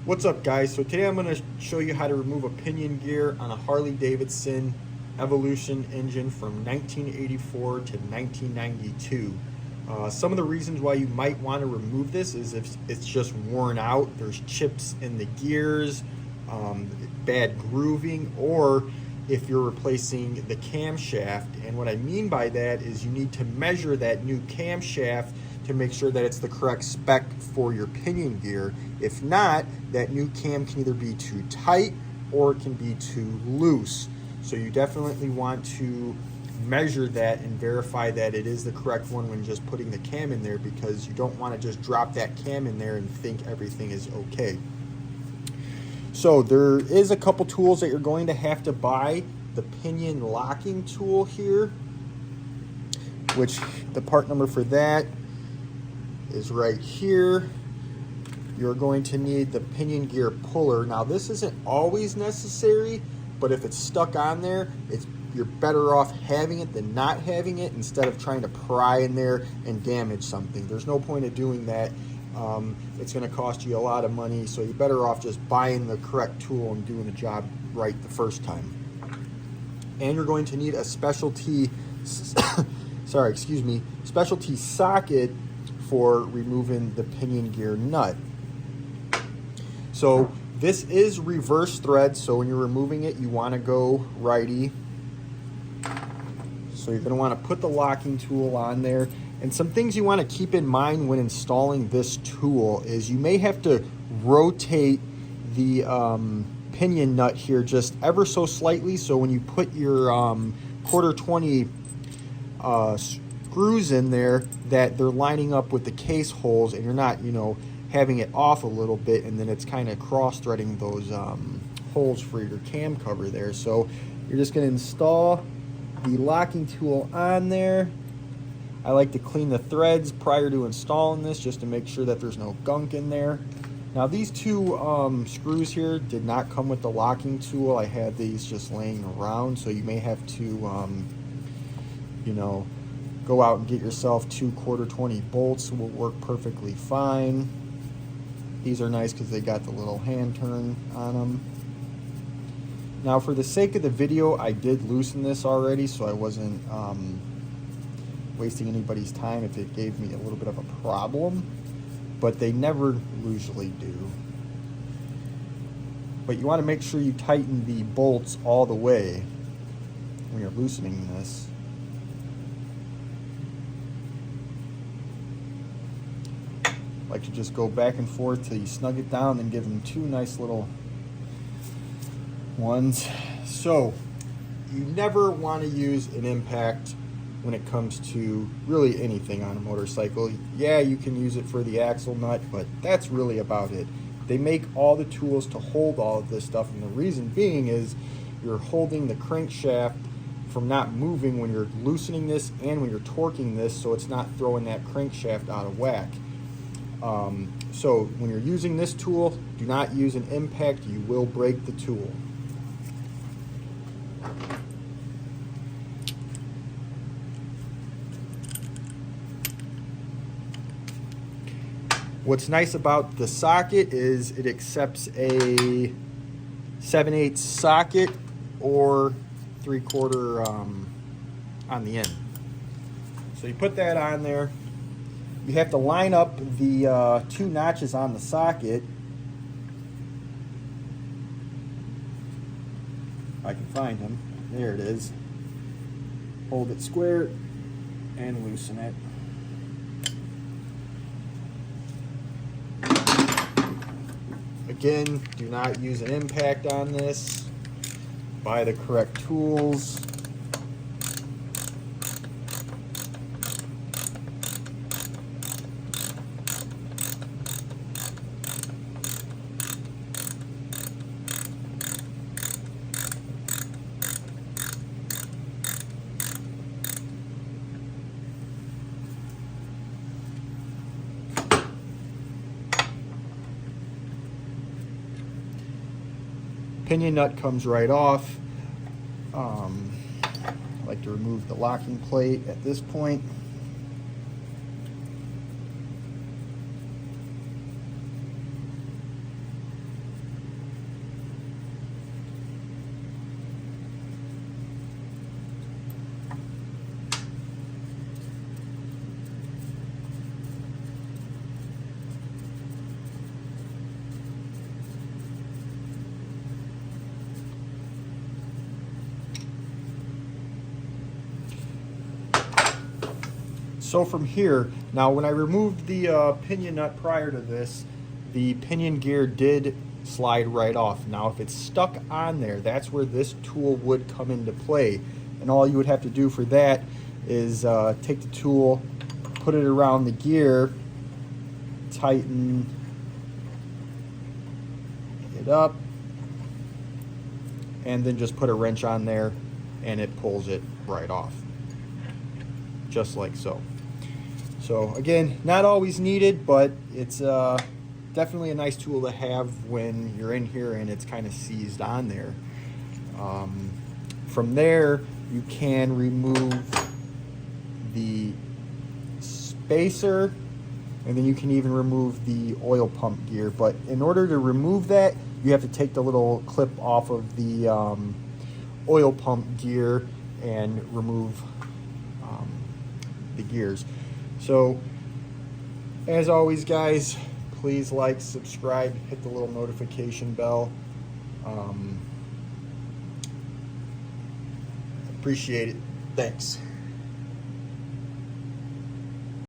What's up, guys? So today I'm going to show you how to remove a pinion gear on a Harley Davidson Evolution engine from 1984 to 1992. Some of the reasons why you might want to remove this is if it's just worn out, there's chips in the gears, bad grooving, or if you're replacing the camshaft. And what I mean by that is you need to measure that new camshaft to make sure that it's the correct spec for your pinion gear. If not, that new cam can either be too tight or it can be too loose. So you definitely want to measure that and verify that it is the correct one when just putting the cam in there, because you don't want to just drop that cam in there and think everything is okay. So there is a couple tools that you're going to have to buy. The pinion locking tool here, which the part number for that is right here. You're going to need the pinion gear puller. Now this isn't always necessary, but if it's stuck on there, you're better off having it than not having it, instead of trying to pry in there and damage something. There's no point of doing that. It's going to cost you a lot of money, so you're better off just buying the correct tool and doing the job right the first time. And you're going to need a specialty specialty socket for removing the pinion gear nut. So this is reverse thread, so when you're removing it, you want to go righty. So you're going to want to put the locking tool on there. And some things you want to keep in mind when installing this tool is you may have to rotate the pinion nut here just ever so slightly, so when you put your quarter 20 screws in there, that they're lining up with the case holes and you're not, having it off a little bit and then it's kind of cross-threading those holes for your cam cover there. So you're just going to install the locking tool on there. I like to clean the threads prior to installing this just to make sure that there's no gunk in there. Now these two screws here did not come with the locking tool. I had these just laying around, so you may have to go out and get yourself 2 quarter 20 bolts. Will work perfectly fine. These are nice because they got the little hand turn on them. Now for the sake of the video, I did loosen this already, so I wasn't wasting anybody's time if it gave me a little bit of a problem, but they never usually do. But you want to make sure you tighten the bolts all the way when you're loosening this. Like to just go back and forth till you snug it down, and give them 2 nice little ones. So you never want to use an impact when it comes to really anything on a motorcycle. Yeah, you can use it for the axle nut, but that's really about it. They make all the tools to hold all of this stuff, and the reason being is you're holding the crankshaft from not moving when you're loosening this and when you're torquing this, so it's not throwing that crankshaft out of whack. So when you're using this tool, do not use an impact. You will break the tool. What's nice about the socket is it accepts a 7/8 socket or 3/4 on the end. So you put that on there. You have to line up the 2 notches on the socket. If I can find them. There it is. Hold it square and loosen it. Again, do not use an impact on this. Buy the correct tools. Pinion nut comes right off. I like to remove the locking plate at this point. So from here, now when I removed the pinion nut prior to this, the pinion gear did slide right off. Now if it's stuck on there, that's where this tool would come into play. And all you would have to do for that is take the tool, put it around the gear, tighten it up, and then just put a wrench on there and it pulls it right off, just like so. So again, not always needed, but it's definitely a nice tool to have when you're in here and it's kind of seized on there. From there, you can remove the spacer, and then you can even remove the oil pump gear. But in order to remove that, you have to take the little clip off of the oil pump gear and remove the gears. So as always, guys, please like, subscribe, hit the little notification bell. Appreciate it. Thanks.